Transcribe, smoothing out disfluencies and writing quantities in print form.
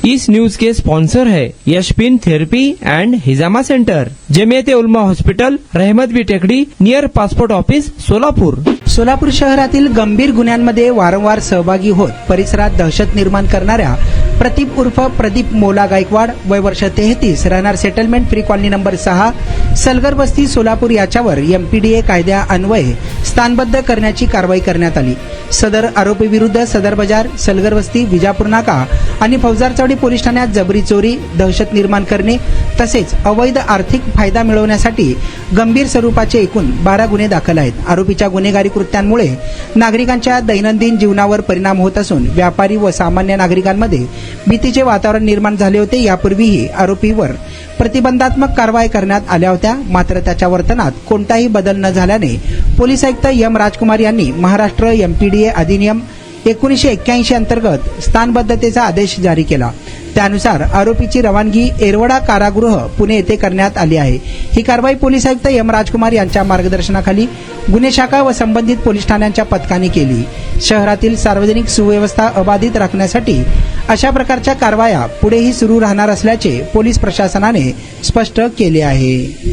इस news के sponsor है यशपिन therapy end हिजामा centre, Jamiat उलमा hospital, रहमतबी टेकडी, near passport office, Solapur. Solapur शहरातील गंभीर गुन्ह्यांमध्ये वारंवार सहभागी होत परिसरात दहशत निर्माण करणाऱ्या प्रदीप उर्फ प्रदीप मोला गायकवाड, वय वर्ष 33, राहणार settlement free colony number 6, Salgar वस्ती, सोलापूर याच्यावर एमपीडीए कायद्या अन्वये स्थानबद्ध करण्याची कारवाई करण्यात आली। सदर आरोपी विरुद्ध सदर बाजार, सलगर वस्ती, विजापूर नाका आणि फौजारचावडी पोलीस ठाण्यात जबरी चोरी, दहशत निर्माण करणे तसेच अवैध आर्थिक फायदा मिळवण्यासाठी गंभीर स्वरूपाचे एकूण 12 गुन्हे दाखल आहेत। आरोपीच्या गुन्हेगारी कृत्यांमुळे नागरिकांच्या दैनंदिन जीवनावर परिणाम होत असून व्यापारी व सामान्य नागरिकांमध्ये भीतीचे वातावरण निर्माण झाले होते। यापूर्वीही आरोपीवर प्रतिबंधात्मक कारवाई करण्यात आल्या होत्या, मात्र त्याच्या वर्तनात कोणताही बदल न झाल्याने पोलीस आयुक्त एम राजकुमार यांनी महाराष्ट्र एमपीडीए अधिनियम 1981 अंतर्गत स्थानबद्धतेचा आदेश जारी केला। त्यानुसार आरोपीची रवानगी येरवडा कारागृह पुणे येथे करण्यात आली आहे। ही कारवाई पोलीस आयुक्त एम राजकुमार यांच्या मार्गदर्शनाखाली गुन्हे शाखा व संबंधित पोलीस ठाण्यांच्या पथकाने केली। शहरातील सार्वजनिक सुव्यवस्था अबाधित राखण्यासाठी अशा प्रकारच्या कारवाया पुढेही सुरू राहणार असल्याचे पोलीस प्रशासनाने स्पष्ट केले आहे।